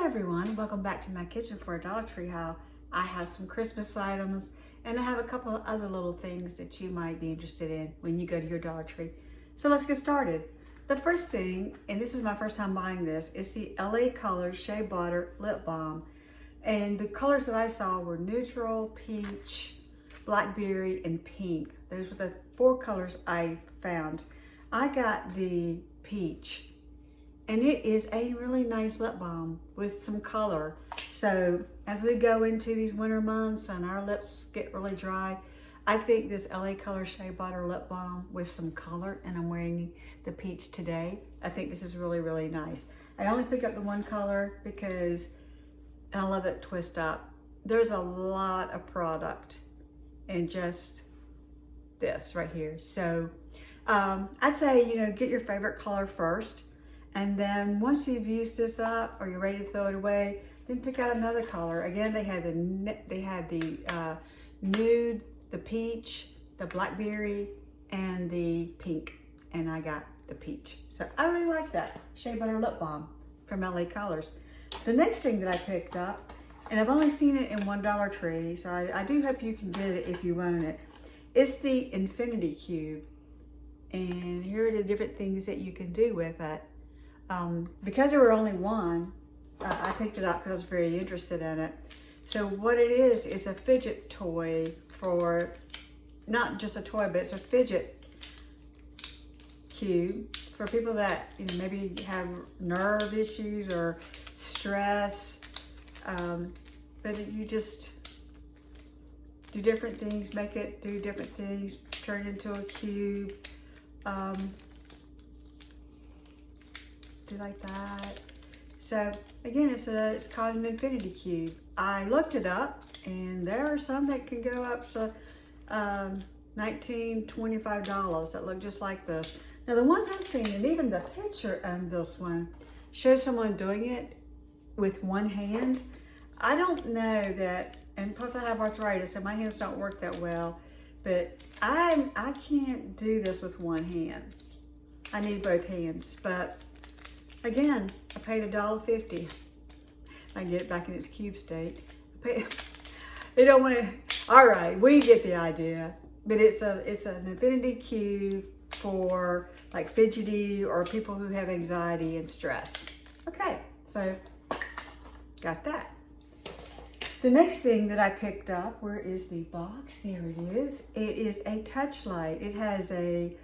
Hello everyone, welcome back to my kitchen for a Dollar Tree haul. I have some Christmas items and I have a couple of other little things that you might be interested in when you go to your Dollar Tree. So let's get started. The first thing, and this is my first time buying this, is the LA Colors Shea Butter Lip Balm. And the colors that I saw were neutral, peach, blackberry, and pink. Those were the four colors I found. I got the peach. And it is a really nice lip balm with some color. So as we go into these winter months and our lips get really dry, I think this LA Color Shea Butter Lip Balm with some color, and I'm wearing the peach today. I think this is really, really nice. I only picked up the one color because I love it twist up. There's a lot of product in just this right here. So I'd say, get your favorite color first. And then once you've used this up or you're ready to throw it away, then pick out another color. Again, they had the nude, the peach, the blackberry, and the pink. And I got the peach. So I really like that Shea Butter Lip Balm from LA Colors. The next thing that I picked up, and I've only seen it in one Dollar Tree, so I do hope you can get it if you own it. It's the Infinity Cube. And here are the different things that you can do with it. Because there were only one, I picked it up because I was very interested in it. So what it is a fidget toy for, not just a toy, but it's a fidget cube for people that, maybe have nerve issues or stress. But you just do different things, do different things, turn it into a cube. Like that. So again, it's called an Infinity Cube. I looked it up and there are some that can go up to $19, $25 that look just like this. Now the ones I've seen, and even the picture of this one shows someone doing it with one hand. I don't know that, and plus I have arthritis so my hands don't work that well, but I can't do this with one hand. I need both hands, but again, I paid $1.50. I can get it back in its cube state. They don't want to. All right, we get the idea. But it's an Infinity Cube for like fidgety or people who have anxiety and stress. Okay, so got that. The next thing that I picked up, where is the box? There it is. It is a touch light. It has a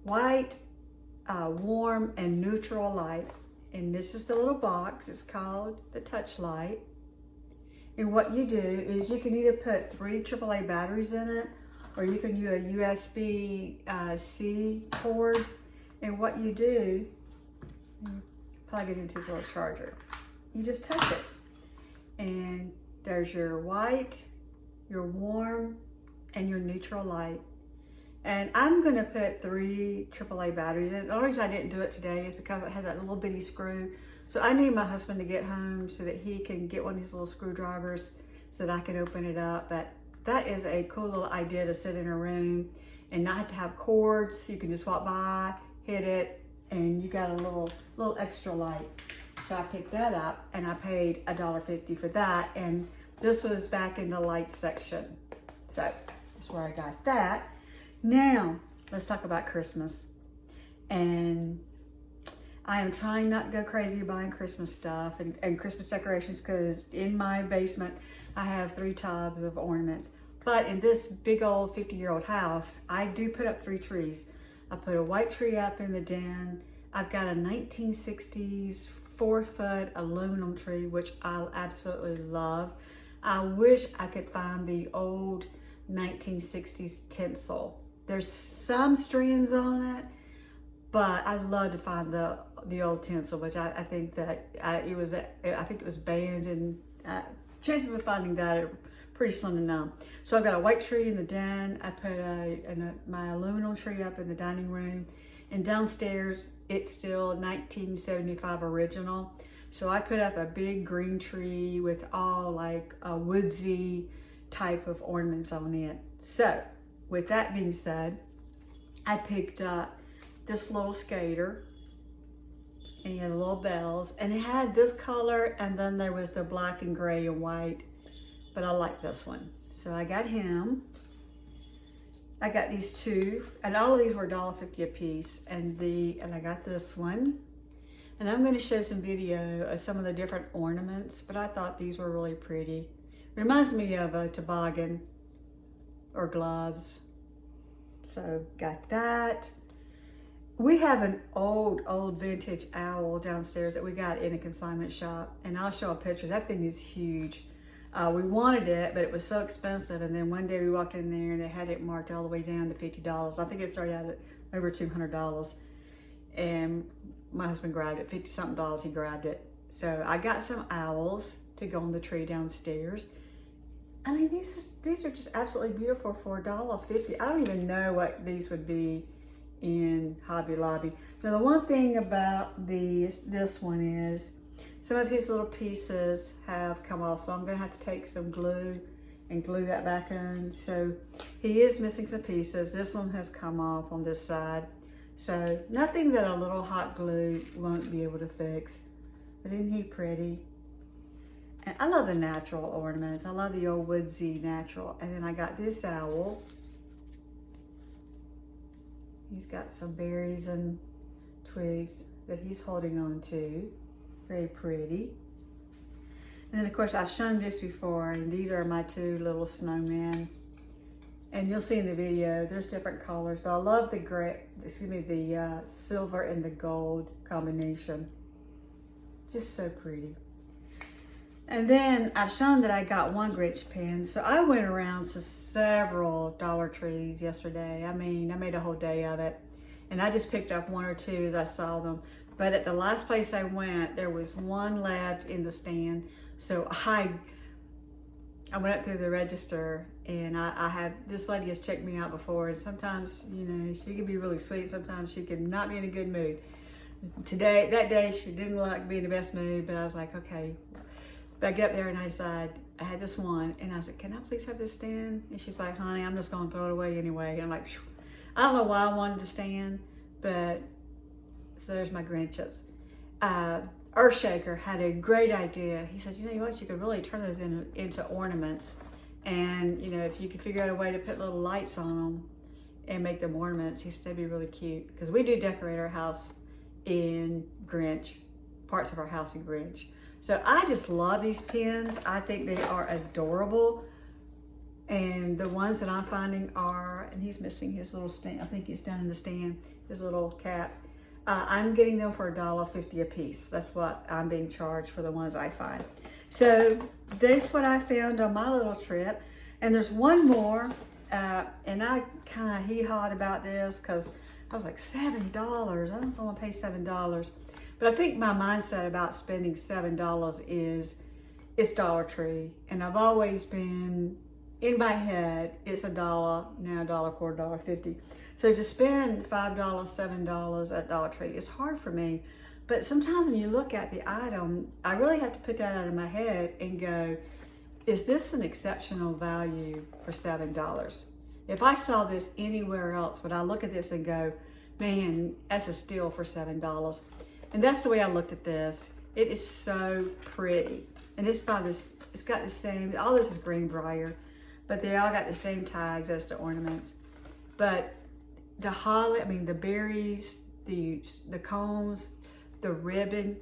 white, warm and neutral light, and this is the little box. It's called the touch light, and what you do is you can either put 3 AAA batteries in it, or you can use a USB-C cord, and what you do, you plug it into the little charger. You just touch it, and there's your white, your warm, and your neutral light. And I'm gonna put 3 AAA batteries in. The only reason I didn't do it today is because it has that little bitty screw. So I need my husband to get home so that he can get one of these little screwdrivers so that I can open it up. But that is a cool little idea to sit in a room and not have to have cords. You can just walk by, hit it, and you got a little extra light. So I picked that up and I paid $1.50 for that. And this was back in the lights section. So that's where I got that. Now, let's talk about Christmas. And I am trying not to go crazy buying Christmas stuff and Christmas decorations, because in my basement, I have 3 tubs of ornaments. But in this big old 50-year-old house, I do put up 3 trees. I put a white tree up in the den. I've got a 1960s 4-foot aluminum tree, which I absolutely love. I wish I could find the old 1960s tinsel. There's some strands on it, but I'd love to find the old tinsel, which I think that it was banned, and chances of finding that are pretty slim to none. So I've got a white tree in the den. I put my aluminum tree up in the dining room, and downstairs it's still 1975 original. So I put up a big green tree with all like a woodsy type of ornaments on it. So with that being said, I picked up this little skater, And he had little bells. And it had this color, and then there was the black and gray and white. But I like this one. So I got him. I got these two, and all of these were $1.50 a piece. And I got this one. And I'm going to show some video of some of the different ornaments, but I thought these were really pretty. Reminds me of a toboggan or gloves. So got that. We have an old vintage owl downstairs that we got in a consignment shop, and I'll show a picture. That thing is huge. We wanted it, but it was so expensive, and then one day we walked in there and they had it marked all the way down to $50. I think it started out at over $200, and my husband grabbed it, $50-something, he grabbed it. So I got some owls to go on the tree downstairs. I mean, these are just absolutely beautiful for $1.50. I don't even know what these would be in Hobby Lobby. Now, the one thing about this one is some of his little pieces have come off, so I'm gonna have to take some glue and glue that back on. So he is missing some pieces. This one has come off on this side. So nothing that a little hot glue won't be able to fix. But isn't he pretty? And I love the natural ornaments. I love the old woodsy natural. And then I got this owl. He's got some berries and twigs that he's holding on to. Very pretty. And then of course I've shown this before, and these are my two little snowmen. And you'll see in the video, there's different colors, but I love the silver and the gold combination. Just so pretty. And then I've shown that I got one Grinch pin. So I went around to several Dollar Trees yesterday. I mean, I made a whole day of it. And I just picked up one or two as I saw them. But at the last place I went, there was one left in the stand. So I went up through the register, and this lady has checked me out before, and sometimes, you know, she can be really sweet. Sometimes she can not be in a good mood. That day, she didn't like be in the best mood, but I was like, okay. But I get up there and I had this one, and I said, can I please have this stand? And she's like, honey, I'm just gonna throw it away anyway. And I'm like, phew. I don't know why I wanted the stand, but so there's my Grinches. Earthshaker had a great idea. He said, you know what, you could really turn those into ornaments. And, you know, if you could figure out a way to put little lights on them and make them ornaments, he said that'd be really cute. Because we do decorate our house in Grinch, parts of our house in Grinch. So I just love these pins. I think they are adorable. And the ones that I'm finding are, and he's missing his little stand. I think it's down in the stand, his little cap. I'm getting them for $1.50 a piece. That's what I'm being charged for the ones I find. So that's what I found on my little trip. And there's one more, and I kind of hee-hawed about this because I was like, $7. I don't know if I want to pay $7. But I think my mindset about spending $7 is it's Dollar Tree. And I've always been, in my head, it's $1, now $1.25, $1.50. So to spend $5, $7 at Dollar Tree is hard for me. But sometimes when you look at the item, I really have to put that out of my head and go, is this an exceptional value for $7? If I saw this anywhere else, would I look at this and go, man, that's a steal for $7? And that's the way I looked at this. It is so pretty. And it's got the same, all this is Greenbrier, but they all got the same tags as the ornaments. But the holly, the berries, the combs, the ribbon,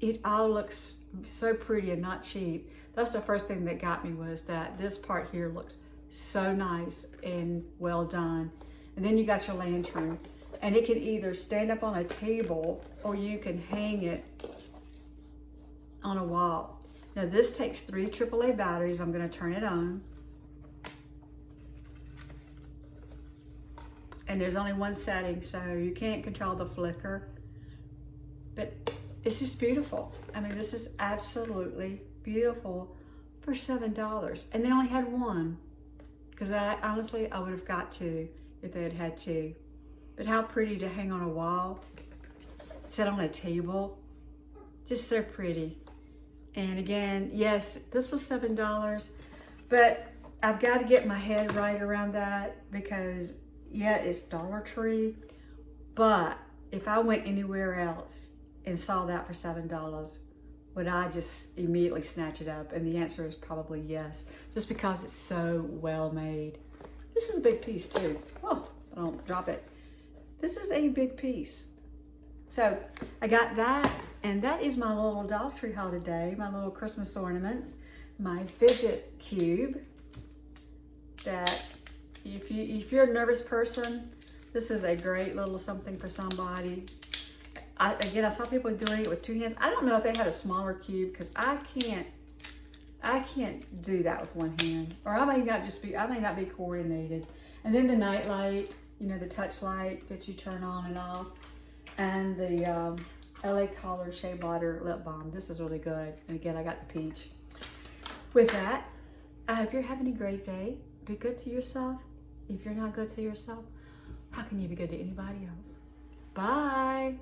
it all looks so pretty and not cheap. That's the first thing that got me, was that this part here looks so nice and well done. And then you got your lantern, and it can either stand up on a table or you can hang it on a wall. Now this takes 3 AAA batteries. I'm gonna turn it on. And there's only one setting, so you can't control the flicker. But it's just beautiful. This is absolutely beautiful for $7. And they only had one. Because honestly, I would have got 2 if they had had 2. But how pretty to hang on a wall, sit on a table. Just so pretty. And again, yes, this was $7, but I've got to get my head right around that, because yeah, it's Dollar Tree, but if I went anywhere else, and saw that for $7, would I just immediately snatch it up? And the answer is probably yes, just because it's so well made. This is a big piece too. Oh, I don't drop it. This is a big piece. So I got that, and that is my little Dollar Tree haul today, my little Christmas ornaments, my fidget cube that if you're a nervous person, this is a great little something for somebody. Again, I saw people doing it with 2 hands. I don't know if they had a smaller cube, because I can't do that with 1 hand, or I may not be coordinated. And then the night light, you know, the touch light that you turn on and off, and the LA Color Shea Butter Lip Balm. This is really good. And again, I got the peach. With that, I hope you're having a great day. Be good to yourself. If you're not good to yourself, how can you be good to anybody else? Bye.